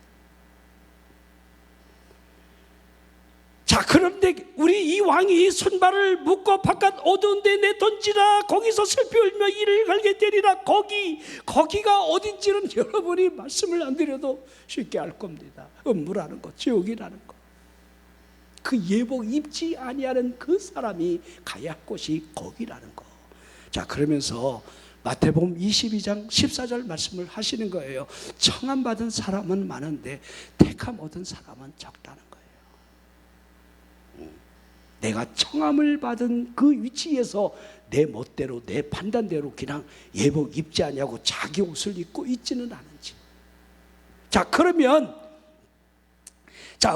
자, 그런데 우리 이 왕이 손발을 묶어 바깥 어두운 데 내던지라. 거기서 슬피 울며 이를 갈게 되리라. 거기가 어딘지는 여러분이 말씀을 안 드려도 쉽게 알 겁니다. 음부라는 것, 지옥이라는 것. 그 예복 입지 아니하는 그 사람이 가야 할 곳이 거기라는 거. 자, 그러면서 마태복음 22장 14절 말씀을 하시는 거예요. 청함 받은 사람은 많은데 택함 얻은 사람은 적다는 거예요. 내가 청함을 받은 그 위치에서 내 멋대로 내 판단대로 그냥 예복 입지 않냐고 자기 옷을 입고 있지는 않은지. 자, 그러면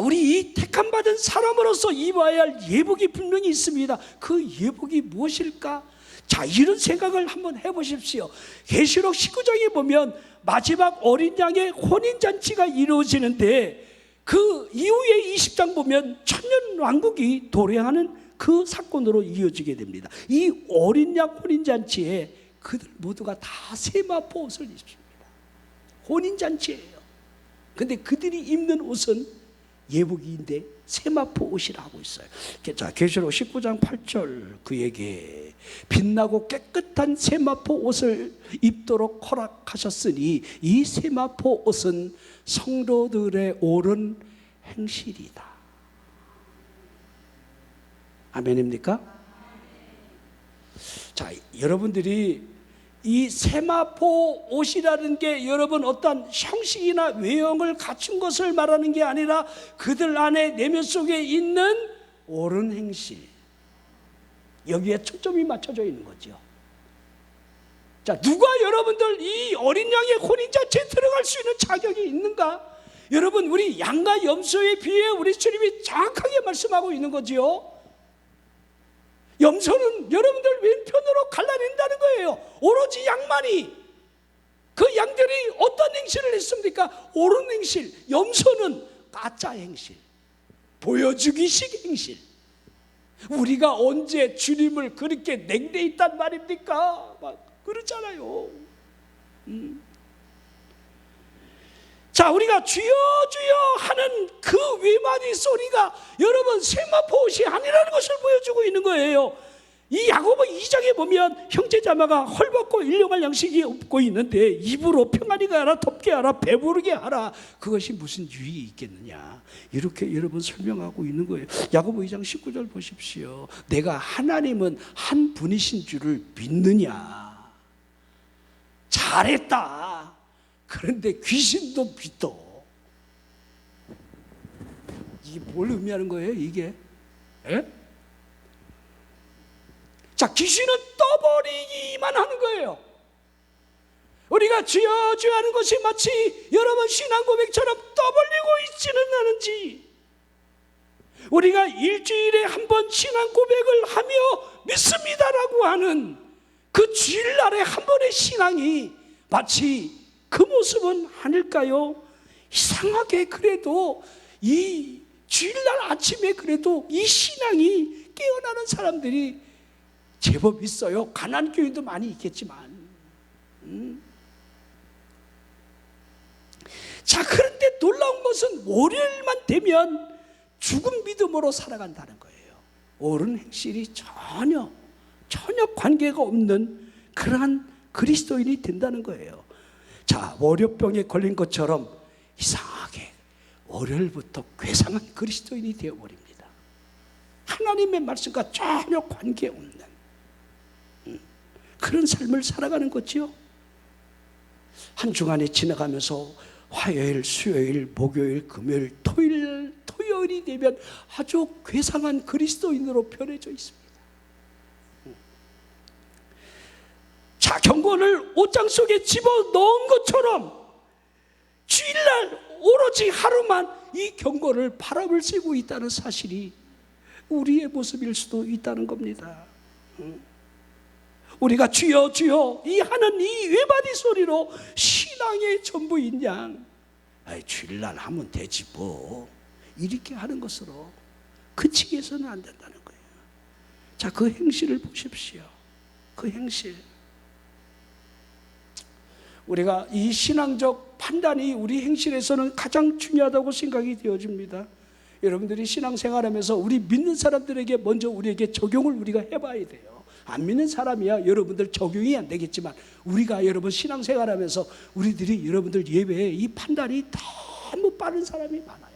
우리 이 택함 받은 사람으로서 입어야 할 예복이 분명히 있습니다. 그 예복이 무엇일까? 자, 이런 생각을 한번 해보십시오. 계시록 19장에 보면 마지막 어린 양의 혼인잔치가 이루어지는데 그 이후에 20장 보면 천년왕국이 도래하는 그 사건으로 이어지게 됩니다. 이 어린 양 혼인잔치에 그들 모두가 다 세마포 옷을 입습니다. 혼인잔치예요. 근데 그들이 입는 옷은 예복인데 세마포 옷이라 하고 있어요. 자, 계시록 19장 8절 그에게 빛나고 깨끗한 세마포 옷을 입도록 허락하셨으니 이 세마포 옷은 성도들의 옳은 행실이다. 아멘입니까? 자, 여러분들이 이 세마포 옷이라는 게 여러분 어떤 형식이나 외형을 갖춘 것을 말하는 게 아니라 그들 안에 내면 속에 있는 옳은 행실, 여기에 초점이 맞춰져 있는 거죠. 자, 누가 여러분들 이 어린 양의 혼인잔치에 들어갈 수 있는 자격이 있는가? 여러분, 우리 양과 염소에 비해 우리 주님이 정확하게 말씀하고 있는 거지요. 염소는 여러분들 왼편으로 갈라낸다는 거예요. 오로지 양만이. 그 양들이 어떤 행실을 했습니까? 옳은 행실. 염소는 가짜 행실, 보여주기식 행실. 우리가 언제 주님을 그렇게 냉대했단 말입니까? 막 그렇잖아요. 자, 우리가 주여 주여 하는 그 외마디 소리가 여러분 세마포옷이 아니라는 것을 보여주고 있는 거예요. 이 야고보 2장에 보면 형제자매가 헐벗고 일용할 양식이 없고 있는데 입으로 평안히 하라, 덥게 하라, 배부르게 하라. 그것이 무슨 유익이 있겠느냐, 이렇게 여러분 설명하고 있는 거예요. 야고보 2장 19절 보십시오. 내가 하나님은 한 분이신 줄을 믿느냐. 잘했다. 그런데 귀신도 믿어. 이게 뭘 의미하는 거예요, 이게? 에? 자, 귀신은 떠버리기만 하는 거예요. 우리가 주여 주여 하는 것이 마치 여러분 신앙 고백처럼 떠벌리고 있지는 않은지, 우리가 일주일에 한 번 신앙 고백을 하며 믿습니다라고 하는 그 주일날에 한 번의 신앙이 마치 그 모습은 아닐까요? 이상하게 그래도 이 주일날 아침에 그래도 이 신앙이 깨어나는 사람들이 제법 있어요. 가난 교인도 많이 있겠지만. 자, 그런데 놀라운 것은 월요일만 되면 죽은 믿음으로 살아간다는 거예요. 옳은 행실이 전혀 관계가 없는 그러한 그리스도인이 된다는 거예요. 자, 월요병에 걸린 것처럼 이상하게 월요일부터 괴상한 그리스도인이 되어버립니다. 하나님의 말씀과 전혀 관계없는 그런 삶을 살아가는 거죠. 한 주간이 지나가면서 화요일, 수요일, 목요일, 금요일, 토요일이 되면 아주 괴상한 그리스도인으로 변해져 있습니다. 자, 경건을 옷장 속에 집어넣은 것처럼 주일날 오로지 하루만 이 경건을 바람을 쐬고 있다는 사실이 우리의 모습일 수도 있다는 겁니다. 우리가 주여 주여 이 하는 이 외바디 소리로 신앙의 전부인 양, 주일날 하면 되지 뭐, 이렇게 하는 것으로 그치게 해서는 안 된다는 거예요. 자, 그 행실을 보십시오. 그 행실. 우리가 이 신앙적 판단이 우리 행실에서는 가장 중요하다고 생각이 되어집니다. 여러분들이 신앙생활하면서 우리 믿는 사람들에게 먼저 우리에게 적용을 우리가 해봐야 돼요. 안 믿는 사람이야 여러분들 적용이 안 되겠지만, 우리가 여러분 신앙생활하면서 우리들이 여러분들 예배에 이 판단이 너무 빠른 사람이 많아요.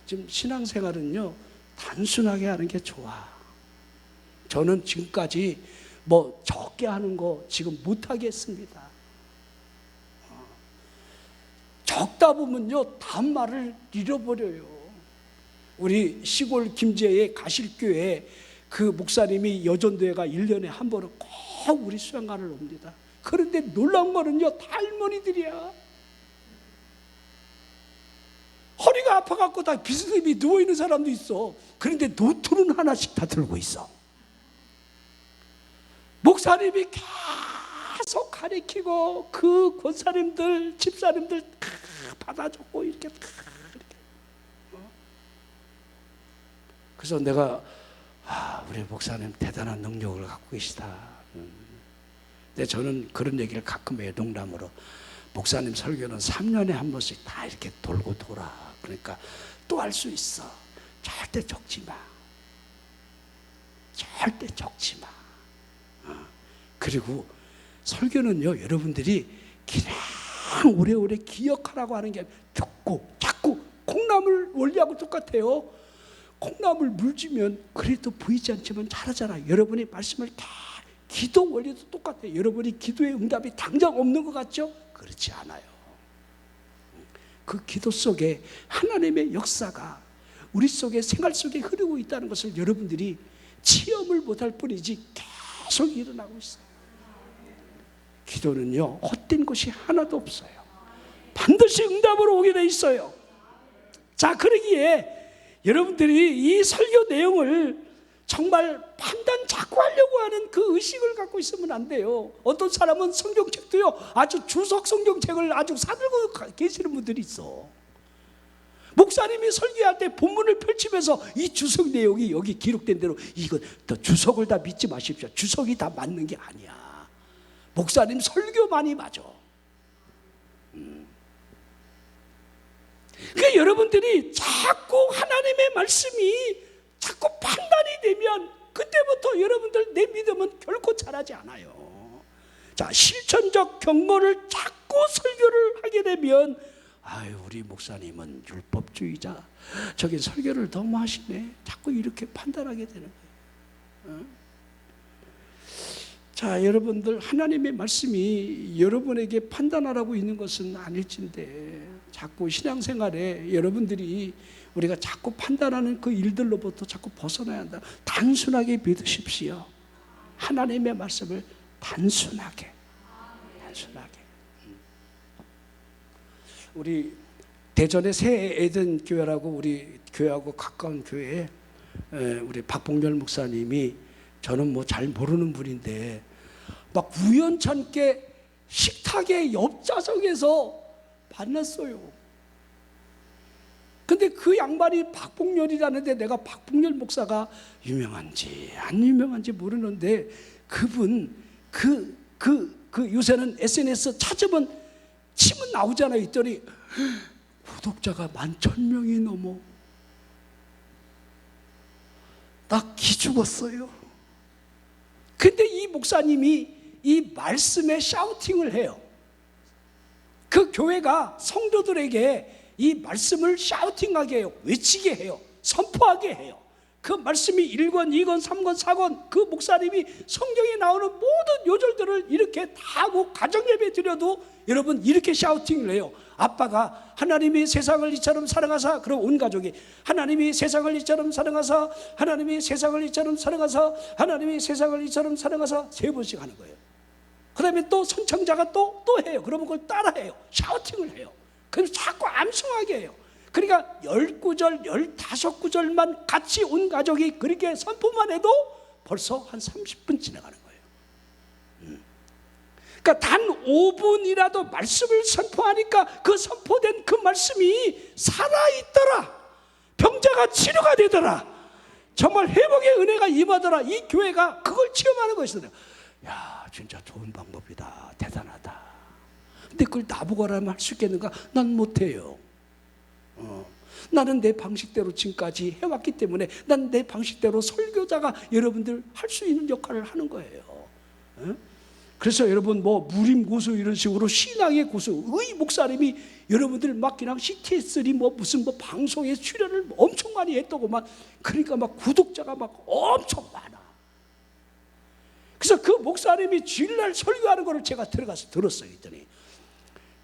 지금 신앙생활은요 단순하게 하는 게 좋아. 저는 지금까지 뭐 적게 하는 거 지금 못 하겠습니다. 적다 보면요 다음 말을 잃어버려요. 우리 시골 김제의 가실교회 그 목사님이 여전도회가 1년에 한 번은 꼭 우리 수양관을 옵니다. 그런데 놀라운 거는요 다 할머니들이야. 허리가 아파갖고 다 비스듬히 누워있는 사람도 있어. 그런데 노트는 하나씩 다 들고 있어. 목사님이 계속 가리키고 그 권사님들 집사님들 다 받아줬고 이렇게. 그래서 내가 우리 목사님 대단한 능력을 갖고 계시다. 근데 저는 그런 얘기를 가끔 해요, 농담으로. 목사님 설교는 3년에 한 번씩 다 이렇게 돌고 돌아. 그러니까 또 할 수 있어. 절대 적지 마. 절대 적지 마. 그리고 설교는요 여러분들이 그냥 오래오래 기억하라고 하는 게 듣고 자꾸 콩나물 원리하고 똑같아요. 콩나물 물주면 그래도 보이지 않지만 잘하잖아요. 여러분이 말씀을 다 기도 원리도 똑같아요. 여러분이 기도의 응답이 당장 없는 것 같죠? 그렇지 않아요. 그 기도 속에 하나님의 역사가 우리 속에 생활 속에 흐르고 있다는 것을 여러분들이 체험을 못할 뿐이지 계속 일어나고 있어요. 기도는요 헛된 것이 하나도 없어요. 반드시 응답으로 오게 돼 있어요. 자, 그러기에 여러분들이 이 설교 내용을 정말 판단 자꾸 하려고 하는 그 의식을 갖고 있으면 안 돼요. 어떤 사람은 성경책도요 아주 주석 성경책을 아주 사들고 계시는 분들이 있어. 목사님이 설교할 때 본문을 펼치면서 이 주석 내용이 여기 기록된 대로 이거 더 주석을 다 믿지 마십시오. 주석이 다 맞는 게 아니야. 목사님 설교만이 맞아. 그러니까 여러분들이 자꾸 하나님의 말씀이 자꾸 판단이 되면 그때부터 여러분들 내 믿음은 결코 자라지 않아요. 자, 실천적 경고를 자꾸 설교를 하게 되면 아유, 우리 목사님은 율법주의자, 저기 설교를 너무 하시네, 자꾸 이렇게 판단하게 되는 거예요. 자, 여러분들, 하나님의 말씀이 여러분에게 판단하라고 있는 것은 아닐진데 자꾸 신앙생활에 여러분들이 우리가 자꾸 판단하는 그 일들로부터 자꾸 벗어나야 한다. 단순하게 믿으십시오. 하나님의 말씀을 단순하게. 우리 대전의 새 에덴 교회라고 우리 교회하고 가까운 교회에 우리 박봉렬 목사님이, 저는 뭐 잘 모르는 분인데 막 우연찮게 식탁의 옆좌석에서 만났어요. 근데 그 양반이 박봉렬이라는데 내가 박봉렬 목사가 유명한지 안 유명한지 모르는데 그분 요새는 SNS 찾으면 치면 나오잖아요. 있더니 구독자가 11,000명이 넘어. 나 기죽었어요. 근데 이 목사님이 이 말씀에 샤우팅을 해요. 그 교회가 성도들에게 이 말씀을 샤우팅하게 해요. 외치게 해요. 선포하게 해요. 그 말씀이 1권, 2권, 3권, 4권 그 목사님이 성경에 나오는 모든 요절들을 이렇게 다 하고 가정예배 드려도 여러분 이렇게 샤우팅을 해요. 아빠가 하나님이 세상을 이처럼 사랑하사, 그럼 온 가족이 하나님이 세상을 이처럼 사랑하사, 하나님이 세상을 이처럼 사랑하사, 하나님이 세상을 이처럼 사랑하사 3번씩 하는 거예요. 그 다음에 또 선창자가 또 해요. 그러면 그걸 따라해요. 샤우팅을 해요. 그래서 자꾸 암송하게 해요. 그러니까 10구절, 15구절만 같이 온 가족이 그렇게 선포만 해도 벌써 한 30분 지나가는 거예요. 그러니까 단 5분이라도 말씀을 선포하니까 그 선포된 그 말씀이 살아있더라. 병자가 치료가 되더라. 정말 회복의 은혜가 임하더라. 이 교회가 그걸 체험하는 것이더라. 야, 진짜 좋은 방법이다. 대단하다. 근데 그걸 나보고 하라면 할 수 있겠는가? 난 못해요. 나는 내 방식대로 지금까지 해왔기 때문에 난 내 방식대로 설교자가 여러분들 할 수 있는 역할을 하는 거예요. 그래서 여러분 뭐 무림고수 이런 식으로 신앙의 고수, 의 목사님이 여러분들 막 그냥 CTS3 뭐 무슨 뭐 방송에 출연을 엄청 많이 했더구만. 그러니까 막 구독자가 막 엄청 많아. 그래서 그 목사님이 주일날 설교하는 거를 제가 들어가서 들었어요. 했더니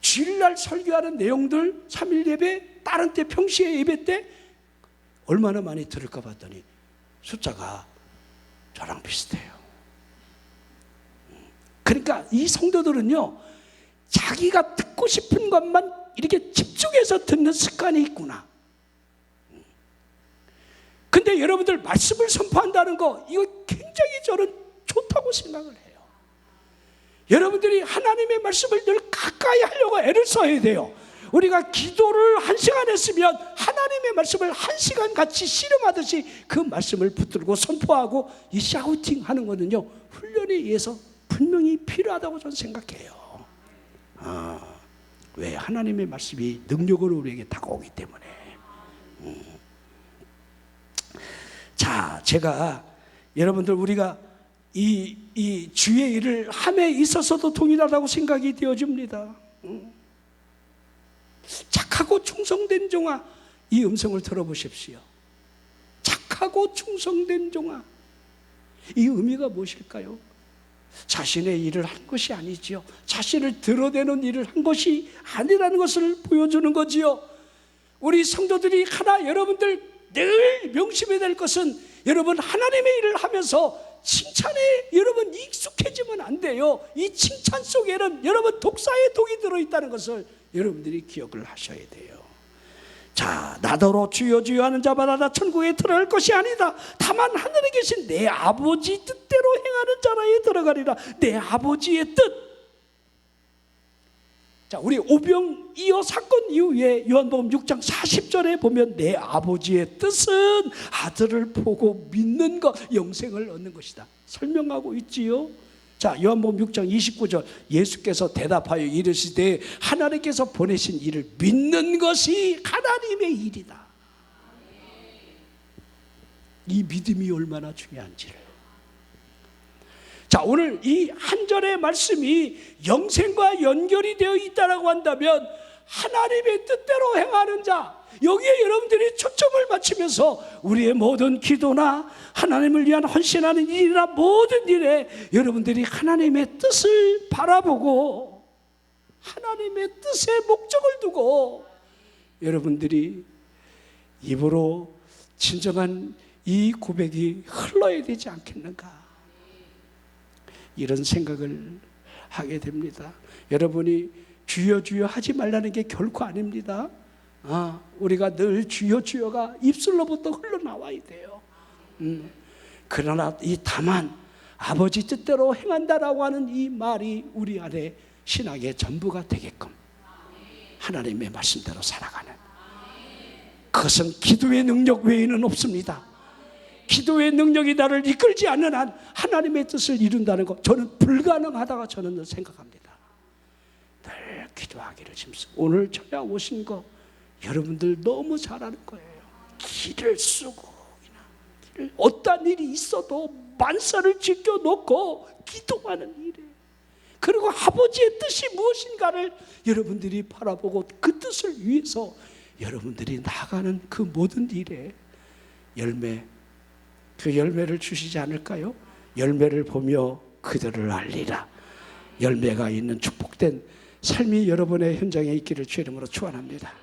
주일날 설교하는 내용들 3일 예배, 다른 때 평시에 예배 때 얼마나 많이 들을까 봤더니 숫자가 저랑 비슷해요. 그러니까 이 성도들은요, 자기가 듣고 싶은 것만 이렇게 집중해서 듣는 습관이 있구나. 근데 여러분들 말씀을 선포한다는 거, 이거 굉장히 저는 좋다고 생각을 해요. 여러분들이 하나님의 말씀을 늘 가까이 하려고 애를 써야 돼요. 우리가 기도를 1시간 했으면 하나님의 말씀을 1시간 같이 씨름하듯이 그 말씀을 붙들고 선포하고 이 샤우팅 하는 거는요, 훈련에 의해서 분명히 필요하다고 저는 생각해요. 왜? 하나님의 말씀이 능력으로 우리에게 다가오기 때문에. 자, 제가 여러분들 우리가 이 주의 일을 함에 있어서도 동일하다고 생각이 되어집니다. 착하고 충성된 종아, 이 음성을 들어보십시오. 착하고 충성된 종아, 이 의미가 무엇일까요? 자신의 일을 한 것이 아니지요. 자신을 드러내는 일을 한 것이 아니라는 것을 보여주는 거지요. 우리 성도들이 하나 여러분들 늘 명심해야 될 것은, 여러분 하나님의 일을 하면서 칭찬에 여러분 익숙해지면 안 돼요. 이 칭찬 속에는 여러분 독사의 독이 들어있다는 것을 여러분들이 기억을 하셔야 돼요. 자, 나더러 주여 주여 하는 자마다 다 천국에 들어갈 것이 아니다. 다만 하늘에 계신 내 아버지 뜻대로 행하는 자라에 들어가리라. 내 아버지의 뜻. 자, 우리 오병이어 사건 이후에 요한복음 6장 40절에 보면 내 아버지의 뜻은 아들을 보고 믿는 것, 영생을 얻는 것이다 설명하고 있지요. 자, 요한복음 6장 29절 예수께서 대답하여 이르시되 하나님께서 보내신 이를 믿는 것이 하나님의 일이다. 이 믿음이 얼마나 중요한지를. 자, 오늘 이 한 절의 말씀이 영생과 연결이 되어 있다라고 한다면 하나님의 뜻대로 행하는 자, 여기에 여러분들이 초점을 맞추면서 우리의 모든 기도나 하나님을 위한 헌신하는 일이나 모든 일에 여러분들이 하나님의 뜻을 바라보고 하나님의 뜻에 목적을 두고 여러분들이 입으로 진정한 이 고백이 흘러야 되지 않겠는가, 이런 생각을 하게 됩니다. 여러분이 주여 주여 하지 말라는 게 결코 아닙니다. 우리가 늘 주여 주여가 입술로부터 흘러나와야 돼요. 그러나 다만 아버지 뜻대로 행한다라고 하는 이 말이 우리 안에 신앙의 전부가 되게끔 하나님의 말씀대로 살아가는, 그것은 기도의 능력 외에는 없습니다. 기도의 능력이 나를 이끌지 않는 한 하나님의 뜻을 이룬다는 것, 저는 불가능하다고 저는 생각합니다. 늘 기도하기를 짐쓰고, 오늘 찾아오신 거 여러분들 너무 잘하는 거예요. 길을 쓰고 어떤 일이 있어도 만사를 지켜놓고 기도하는 일에, 그리고 아버지의 뜻이 무엇인가를 여러분들이 바라보고 그 뜻을 위해서 여러분들이 나가는 그 모든 일에 그 열매를 주시지 않을까요? 열매를 보며 그들을 알리라. 열매가 있는 축복된 삶이 여러분의 현장에 있기를 주의 이름으로 축원합니다.